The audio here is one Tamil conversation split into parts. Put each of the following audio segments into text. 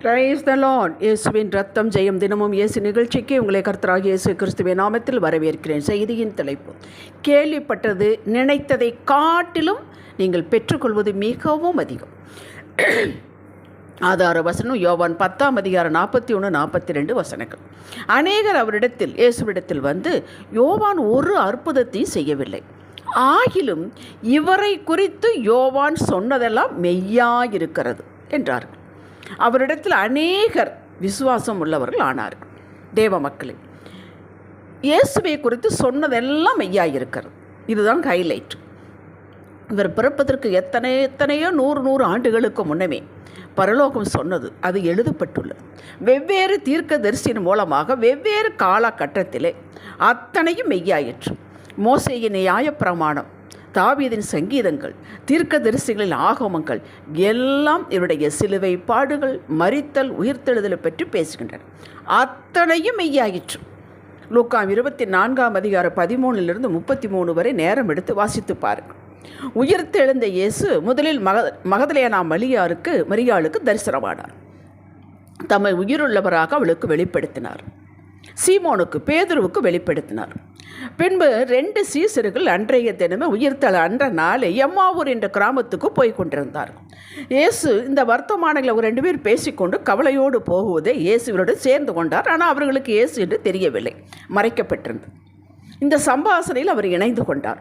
Praise the Lord. இயேசுவின் ரத்தம் ஜெயம் தினமும் இயேசு நிகழ்ச்சிக்கு உங்களை கர்த்தராகிய இயேசு கிறிஸ்துவின் நாமத்தில் வரவேற்கிறேன். செய்தியின் தலைப்பு, கேள்விப்பட்டது நினைத்ததை காட்டிலும் நீங்கள் பெற்றுக்கொள்வது மிகவும் அதிகம். ஆதார வசனம் யோவான் 10:41-42 வசனங்கள். அநேகர் அவரிடத்தில் இயேசுவிடத்தில் வந்து, யோவான் ஒரு அற்புதத்தையும் செய்யவில்லை, ஆகிலும் இவரை குறித்து யோவான் சொன்னதெல்லாம் மெய்யாயிருக்கிறது என்றார்கள். அவரிடத்தில் அநேகர் விசுவாசம் உள்ளவர்கள் ஆனார்கள். தேவ மக்களே, இயேசுவை குறித்து சொன்னதெல்லாம் மெய்யாயிருக்கிறது. இதுதான் ஹைலைட். இவர் பிறப்பதற்கு எத்தனையோ 100 ஆண்டுகளுக்கு முன்னமே பரலோகம் சொன்னது அது எழுதப்பட்டுள்ளது. வெவ்வேறு தீர்க்கதரிசியின் மூலமாக வெவ்வேறு காலகட்டத்திலே அத்தனையும் மெய்யாயிற்று. மோசேயின் நியாயப்பிரமாணம், தாவீதின் சங்கீதங்கள், தீர்க்கதரிசிகளின் ஆகமங்கள் எல்லாம் இவருடைய சிலுவை பாடுகள், மரித்தல், உயிர்த்தெழுதலை பற்றி பேசுகின்றன. அத்தனையும் மெய்யாயிற்று. லூக்கா 24:13-33 வரை நேரம் எடுத்து வாசித்து பாருங்கள். உயிர்த்தெழுந்த இயேசு முதலில் மகதலேனா மரியாளுக்கு தரிசனமானார். தம்மை உயிருள்ளவராக அவளுக்கு வெளிப்படுத்தினார். சீமோனுக்கு, பேதுருவுக்கு வெளிப்படுத்தினார். பின்பு 2 சீசர்கள் அன்றைய தினமே உயிர்த்தெழ அன்ற நாளை எம்மாவூர் என்ற கிராமத்துக்கு போய் கொண்டிருந்தார்கள். இயேசு இந்த வர்த்தமானங்களை 2 பேர் பேசிக்கொண்டு கவலையோடு போகுவதை இயேசுவோடு சேர்ந்து கொண்டார். ஆனால் அவர்களுக்கு இயேசு என்று தெரியவில்லை, மறைக்கப்பட்டிருந்தது. இந்த சம்பாசனையில் அவர் இணைந்து கொண்டார்.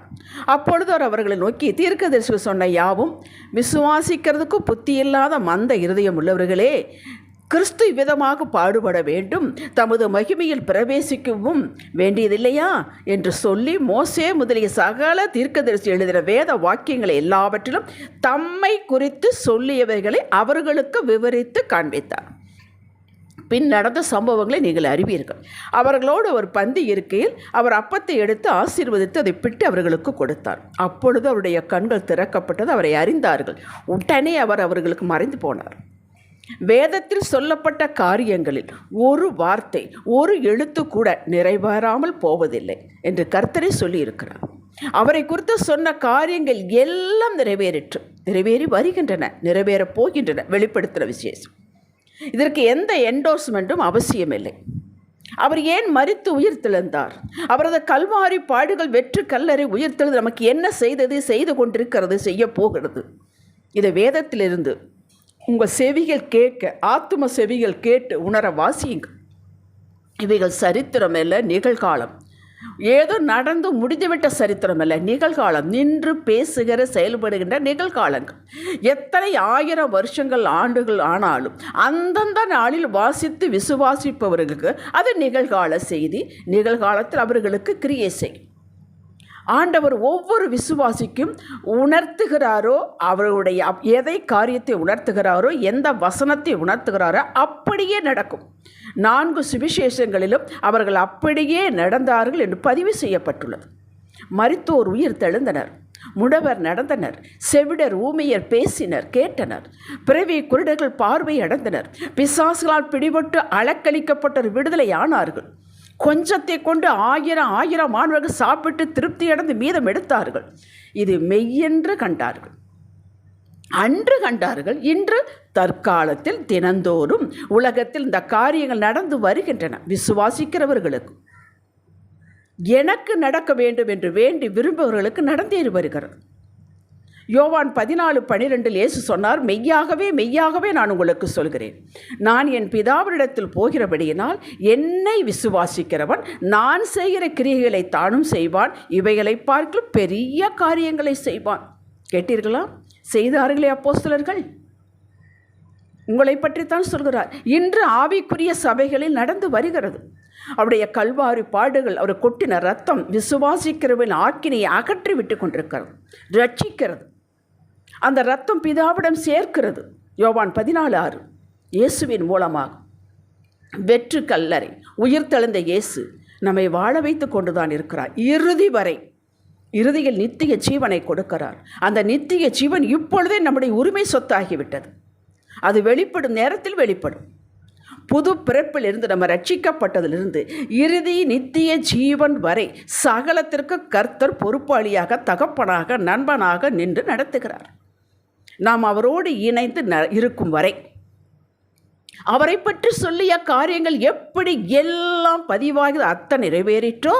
அப்பொழுது அவர்களை நோக்கி, தீர்க்கதரிசி சொன்ன யாவும் விசுவாசிக்கிறதுக்கு புத்தி இல்லாத மந்த இருதயம் உள்ளவர்களே, கிறிஸ்து விதமாக பாடுபட வேண்டும், தமது மகிமையில் பிரவேசிக்கவும் வேண்டியதில்லையா என்று சொல்லி மோசே முதலிய சகல தீர்க்கதரிசி எழுதின வேத வாக்கியங்களை எல்லாவற்றிலும் தம்மை குறித்து சொல்லியவைகளை அவர்களுக்கு விவரித்து காண்பித்தார். பின் நடந்த சம்பவங்களை நீங்கள் அறிவீர்கள். அவர்களோடு அவர் பந்தி இருக்கையில் அவர் அப்பத்தை எடுத்து ஆசீர்வதித்து அதை பிட்டு அவர்களுக்கு கொடுத்தார். அப்பொழுது அவருடைய கண்கள் திறக்கப்பட்டது, அவரை அறிந்தார்கள். உடனே அவர் அவர்களுக்கு மறைந்து போனார். வேதத்தில் சொல்லப்பட்ட காரியங்களில் ஒரு வார்த்தை, ஒரு எழுத்து கூட நிறைவேறாமல் போவதில்லை என்று கர்த்தரே சொல்லியிருக்கிறார். அவரை குறித்து சொன்ன காரியங்கள் எல்லாம் நிறைவேறிற்று, நிறைவேறி வருகின்றன, நிறைவேறப் போகின்றன. வெளிப்படுத்துகிற விசேஷம். இதற்கு எந்த என்டோர்ஸ்மெண்ட்டும் அவசியமில்லை. அவர் ஏன் மரித்து உயிர்த்தெழுந்தார்? அவரது கல்வாரி பாடுகள், வெற்று கல்லறை, உயிர்த்தெழுந்து நமக்கு என்ன செய்தது, செய்து கொண்டிருக்கிறது, செய்ய போகிறது? இதை வேதத்திலிருந்து உங்கள் செவிகள் கேட்க, ஆத்தும செவிகள் கேட்டு உணர வாசியுங்கள். இவைகள் சரித்திரம் அல்ல, நிகழ்காலம். ஏதோ நடந்து முடிந்துவிட்ட சரித்திரம் அல்ல, நிகழ்காலம். நின்று பேசுகிற, செயல்படுகின்ற நிகழ்காலங்கள். எத்தனை 1000 வருஷங்கள், ஆண்டுகள் ஆனாலும் அந்தந்த நாளில் வாசித்து விசுவாசிப்பவர்களுக்கு அது நிகழ்கால செய்தி. நிகழ்காலத்தில் அவர்களுக்கு கிரியை செய்யும். ஆண்டவர் ஒவ்வொரு விசுவாசிக்கும் உணர்த்துகிறாரோ, அவருடைய எதை காரியத்தை உணர்த்துகிறாரோ, எந்த வசனத்தை உணர்த்துகிறாரோ அப்படியே நடக்கும். 4 சுவிசேஷங்களிலும் அவர்கள் அப்படியே நடந்தார்கள் என்று பதிவு செய்யப்பட்டுள்ளது. மரித்தோர் உயிர் தெழுந்தனர், முடவர் நடந்தனர், செவிடர் ஊமையர் பேசினர், கேட்டனர், பிறவி குருடர்கள் பார்வை அடைந்தனர், பிசாசுகளால் பிடிபட்டு அலக்களிக்கப்பட்டோர் விடுதலை ஆனார்கள். கொஞ்சத்தை கொண்டு 1000 மாணவர்கள் சாப்பிட்டு திருப்தி அடைந்து மீதம் எடுத்தார்கள். இது மெய்யென்று கண்டார்கள். அன்று கண்டார்கள், இன்று தற்காலத்தில் தினந்தோறும் உலகத்தில் இந்த காரியங்கள் நடந்து வருகின்றன. விசுவாசிக்கிறவர்களுக்கு, எனக்கு நடக்க வேண்டும் என்று வேண்டி விரும்புபவர்களுக்கு நடந்தேறி வருகிறது. யோவான் 14:12 இயேசு சொன்னார், மெய்யாகவே நான் உங்களுக்கு சொல்கிறேன், நான் என் பிதாவினிடத்தில் போகிறபடியினால் என்னை விசுவாசிக்கிறவன் நான் செய்கிற கிரியைகளை தானும் செய்வான், இவைகளை பார்க்க பெரிய காரியங்களை செய்வான். கேட்டீர்களா? செய்தார்களே அப்போஸ்தலர்கள். உங்களை பற்றித்தான் சொல்கிறார். இன்று ஆவிக்குரிய சபைகளில் நடந்து வருகிறது. அவருடைய கல்வாரி பாடுகள், அவர் கொட்டின ரத்தம் விசுவாசிக்கிறவன் ஆக்கினையை அகற்றி விட்டு கொண்டிருக்கிறது, ரட்சிக்கிறது. அந்த ரத்தம் பிதாவிடம் சேர்க்கிறது. யோவான் 14:6 இயேசுவின் மூலமாக வெற்று கல்லறை, உயிர்த்தெழுந்த இயேசு நம்மை வாழ வைத்து கொண்டுதான் இருக்கிறார். இறுதி வரை, இறுதியில் நித்திய ஜீவனை கொடுக்கிறார். அந்த நித்திய ஜீவன் இப்பொழுதே நம்முடைய உரிமை சொத்தாகிவிட்டது. அது வெளிப்படும் நேரத்தில் வெளிப்படும். புது பிறப்பிலிருந்து நம்ம ரட்சிக்கப்பட்டதிலிருந்து இறுதி நித்திய ஜீவன் வரை சகலத்திற்கு கர்த்தர் பொறுப்பாளியாக, தகப்பனாக, நண்பனாக நின்று நடத்துகிறார். நாம் அவரோடு இணைந்து இருக்கும் வரை அவரை பற்றி சொல்லிய காரியங்கள் எப்படி எல்லாம் பதிவாகி அத்தனை நிறைவேறிற்றோ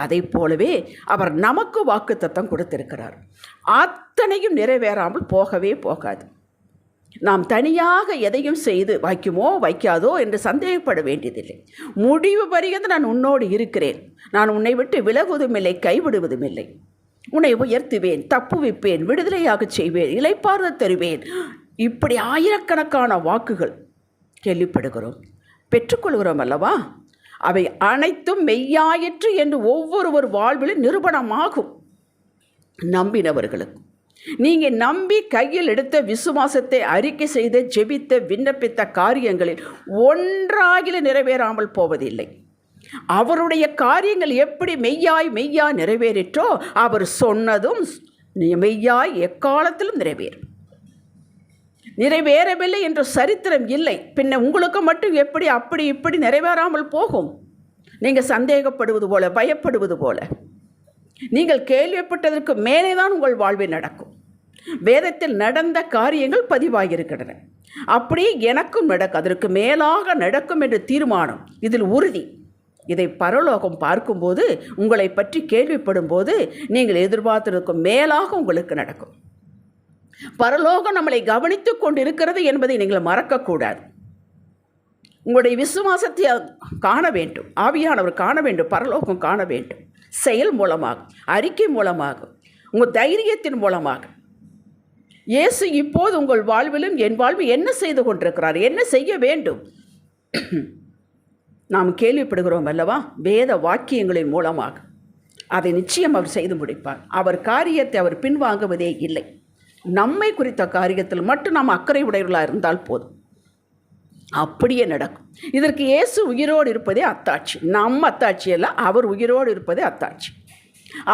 அதை போலவே அவர் நமக்கு வாக்குத்தத்தம் கொடுத்திருக்கிறார். அத்தனையும் நிறைவேறாமல் போகவே போகாது. நாம் தனியாக எதையும் செய்து வைக்குமோ வைக்காதோ என்று சந்தேகப்பட வேண்டியதில்லை. முடிவு பரியந்து நான் உன்னோடு இருக்கிறேன், நான் உன்னை விட்டு விலகுவதும் இல்லை, கைவிடுவதும் இல்லை, உன்னை உயர்த்துவேன், தப்புவிப்பேன், விடுதலையாக செய்வேன், இளைப்பாறுதல் தருவேன். இப்படி ஆயிரக்கணக்கான வாக்குகள் கேள்விப்படுகிறோம், பெற்றுக்கொள்கிறோம் அல்லவா? அவை அனைத்தும் மெய்யாயிற்று என்று ஒவ்வொருவர் வாழ்விலும் நிரூபணமாகும். நம்பினவர்களுக்கு நீங்கள் நம்பி கையில் எடுத்த விசுவாசத்தை அறிக்கை செய்து ஜெபித்த விண்ணப்பித்த காரியங்களில் ஒன்றாகில நிறைவேறாமல் போவதில்லை. அவருடைய காரியங்கள் எப்படி மெய்யாய் நிறைவேறிற்றோ அவர் சொன்னதும் மெய்யாய் எக்காலத்திலும் நிறைவேறும். நிறைவேறவில்லை என்ற சரித்திரம் இல்லை. பின்ன உங்களுக்கு மட்டும் எப்படி அப்படி இப்படி நிறைவேறாமல் போகும்? நீங்கள் சந்தேகப்படுவது போல, பயப்படுவது போல, நீங்கள் கேள்விப்பட்டதற்கு மேலே தான் உங்கள் வாழ்வில் நடக்கும். வேதத்தில் நடந்த காரியங்கள் பதிவாகியிருக்கின்றன. அப்படியே எனக்கும் நடக்கும், அதற்கு மேலாக நடக்கும் என்ற தீர்மானம் இதில் உறுதி. இதை பரலோகம் பார்க்கும்போது, உங்களை பற்றி கேள்விப்படும் போது நீங்கள் எதிர்பார்த்திருக்கும் மேலாக உங்களுக்கு நடக்கும். பரலோகம் நம்மளை கவனித்து கொண்டு இருக்கிறது என்பதை நீங்கள் மறக்கக்கூடாது. உங்களுடைய விசுவாசத்தை காண வேண்டும், ஆவியானவர் காண வேண்டும், பரலோகம் காண வேண்டும். செயல் மூலமாக, அறிக்கை மூலமாக, உங்கள் தைரியத்தின் மூலமாக. இயேசு இப்போது உங்கள் வாழ்விலும் என் வாழ்வில் என்ன செய்து கொண்டிருக்கிறார், என்ன செய்ய வேண்டும் நாம் கேள்விப்படுகிறோம் அல்லவா? வேத வாக்கியங்களின் மூலமாக அதை நிச்சயம் அவர் செய்து முடிப்பார். அவர் காரியத்தை அவர் பின்வாங்குவதே இல்லை. நம்மை குறித்த காரியத்தில் மட்டும் நாம் அக்கறை உடையவர்களாக இருந்தால் போதும், அப்படியே நடக்கும். இதற்கு இயேசு உயிரோடு இருப்பதே அத்தாட்சி. நம்ம அத்தாட்சி அல்ல, அவர் உயிரோடு இருப்பதே அத்தாட்சி.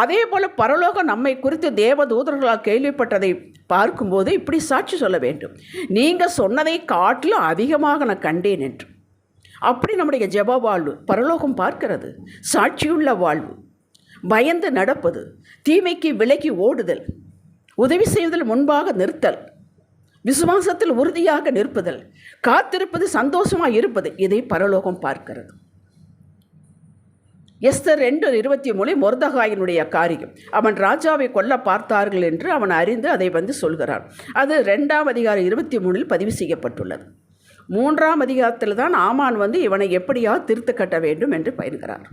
அதே போல் பரலோகம் நம்மை குறித்து தேவதூதர்களால் கேள்விப்பட்டதை பார்க்கும்போது இப்படி சாட்சி சொல்ல வேண்டும், நீங்கள் சொன்னதை காட்டிலும் அதிகமாக நான் கண்டேன் என்று. அப்படி நம்முடைய ஜெப வாழ்வு பரலோகம் பார்க்கிறது. சாட்சியுள்ள வாழ்வு, பயந்து நடப்பது, தீமைக்கு விலகி ஓடுதல், உதவி செய்வதில் முன்பாக நிறுத்தல், விசுவாசத்தில் உறுதியாக நிற்பதல், காத்திருப்பது, சந்தோஷமாக இருப்பது, இதை பரலோகம் பார்க்கிறது. எஸ்தர் 2:23 மொர்தகாயினுடைய காரியம். அவன் ராஜாவை கொல்ல பார்த்தார்கள் என்று அவன் அறிந்து அதை சொல்கிறான். அது 2ஆம் அதிகாரம் 23 பதிவு செய்யப்பட்டுள்ளது. 3ஆம் அதிகாரத்தில் தான் ஆமான் இவனை எப்படியா திருத்த கட்ட வேண்டும் என்று பயிர்கிறார்.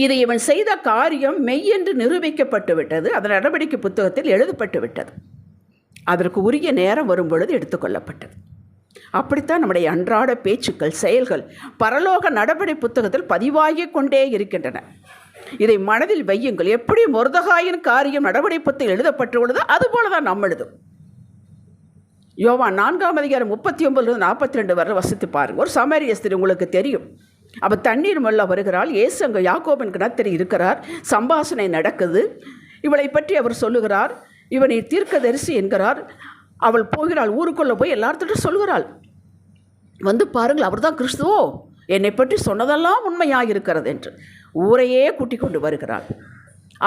இது இவன் செய்த காரியம் மெய்யென்று நிரூபிக்கப்பட்டு விட்டது. அதன் நடவடிக்கை புத்தகத்தில் எழுதப்பட்டு விட்டது. அதற்கு உரிய நேரம் வரும்பொழுது எடுத்துக்கொள்ளப்பட்டது. அப்படித்தான் நம்முடைய அன்றாட பேச்சுக்கள், செயல்கள் பரலோக நடவடிக்கை புத்தகத்தில் பதிவாகி கொண்டே இருக்கின்றன. இதை மனதில் வையுங்கள். எப்படி மொர்தகாயின் காரியம் நடவடிக்கை புத்தகம் எழுதப்பட்டுள்ளதோ அதுபோல தான் நம்ம எழுதும். யோவான் 4ஆம் அதிகாரம் 39-42 வரை வசித்து பாருங்கள். ஒரு சமாரிய ஸ்திரீ, உங்களுக்கு தெரியும், அவள் தண்ணீர் மல்ல வருகிறாள். இயேசு அங்கே யாக்கோபின் கிணத்தில் இருக்கிறார். சம்பாஷணை நடக்குது. இவளை பற்றி அவர் சொல்லுகிறார், இவனை தீர்க்கதரிசி என்கிறார். அவள் போகிறாள், ஊருக்குள்ளே போய் எல்லார்த்திட்டும் சொல்கிறாள், பாருங்கள், அவர் தான் கிறிஸ்துவோ, என்னை பற்றி சொன்னதெல்லாம் உண்மையாக இருக்கிறது என்று ஊரையே கூட்டிக் கொண்டு வருகிறாள்.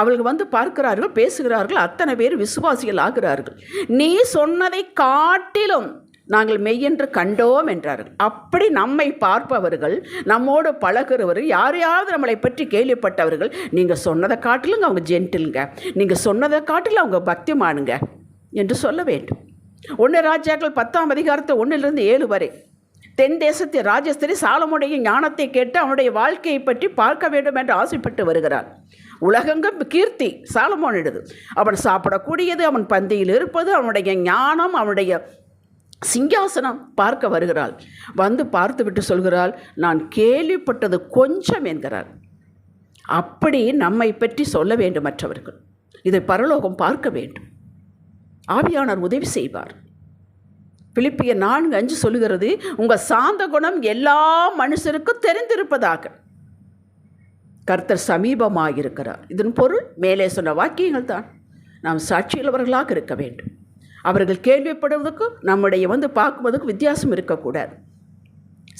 அவளுக்கு பார்க்கிறார்கள், பேசுகிறார்கள். அத்தனை பேர் விசுவாசிகள் ஆகிறார்கள். நீ சொன்னதை காட்டிலும் நாங்கள் மெய்யென்று கண்டோம் என்றார்கள். அப்படி நம்மை பார்ப்பவர்கள், நம்மோடு பழகிறவர்கள், யாரையாவது நம்மளை பற்றி கேள்விப்பட்டவர்கள், நீங்கள் சொன்னதை காட்டிலும் அவங்க ஜென்டிலுங்க, நீங்கள் சொன்னதை காட்டிலும் அவங்க பக்திமானுங்க என்று சொல்ல வேண்டும். 1 ராஜாக்கள் 10ஆம் அதிகாரத்தை 1-7 வரை தென் தேசத்தில் ராஜஸ்திரி சாலமோனுடைய ஞானத்தை கேட்டு அவனுடைய வாழ்க்கையை பற்றி பார்க்க வேண்டும் என்று ஆசைப்பட்டு வருகிறார். உலகெங்கும் கீர்த்தி சாலமோனிடது. அவன் சாப்பிடக்கூடியது, அவன் பந்தியில் இருப்பது, அவனுடைய ஞானம், அவனுடைய சிங்காசனம் பார்க்க வருகிறாள். பார்த்துவிட்டு சொல்கிறாள், நான் கேள்விப்பட்டது கொஞ்சம் என்கிறாள். அப்படி நம்மை பற்றி சொல்ல வேண்டும் மற்றவர்கள். இதை பரலோகம் பார்க்க வேண்டும். ஆவியானவர் உதவி செய்வார். பிலிப்பியர் 4:5 சொல்லுகிறது, உங்கள் சாந்த குணம் எல்லா மனுஷருக்கும் தெரிந்திருப்பதாக கர்த்தர் சமீபமாக இருக்கிறார். இதன் பொருள் மேலே சொன்ன வாக்கியங்கள் தான். நாம் சாட்சியுள்ளவர்களாக இருக்க வேண்டும். அவர்கள் கேள்விப்படுவதற்கும் நம்முடைய பார்க்குவதற்கும் வித்தியாசம் இருக்கக்கூடாது.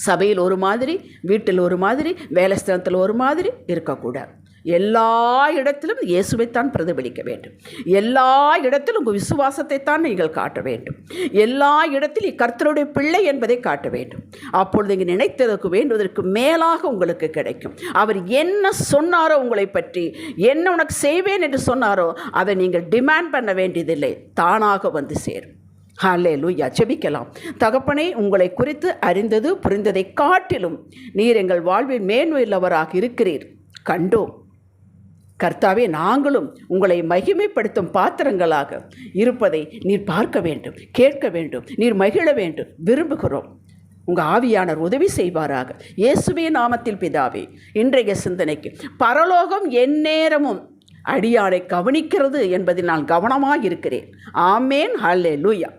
சபையில் ஒரு மாதிரி, வீட்டில் ஒரு மாதிரி, வேலை ஸ்தலத்தில் ஒரு மாதிரி இருக்கக்கூடாது. எல்லா இடத்திலும் இயேசுவைத்தான் பிரதிபலிக்க வேண்டும். எல்லா இடத்திலும் உங்கள் விசுவாசத்தைத்தான் நீங்கள் காட்ட வேண்டும். எல்லா இடத்திலும் கர்த்தருடைய பிள்ளை என்பதை காட்ட வேண்டும். அப்பொழுது நீங்கள் நினைத்ததற்கு வேண்டுவதற்கு மேலாக உங்களுக்கு கிடைக்கும். அவர் என்ன சொன்னாரோ உங்களை பற்றி, என்ன உனக்கு செய்வேன் என்று சொன்னாரோ அதை நீங்கள் டிமாண்ட் பண்ண வேண்டியதில்லை, தானாக வந்து சேரும். ஹல்லேலூயா. ஜெபிக்கலாம். தகப்பனே, உங்களை குறித்து அறிந்தது புரிந்ததை காட்டிலும் நீர் எங்கள் வாழ்வில் மேன்மையுள்ளவராக இருக்கிறீர் கண்டோம். கர்த்தாவே, நாங்களும் உங்களை மகிமைப்படுத்தும் பாத்திரங்களாக இருப்பதை நீர் பார்க்க வேண்டும், கேட்க வேண்டும், நீர் மகிழ வேண்டும் விரும்புகிறோம். உங்கள் ஆவியானவர் உதவி செய்வாராக. இயேசுவே நாமத்தில் பிதாவே. இன்றைய சிந்தனைக்கு பரலோகம் எந்நேரமும் அடியானை கவனிக்கிறது என்பதில் நான் கவனமாக இருக்கிறேன். ஆமேன். ஹல்லேலூயா.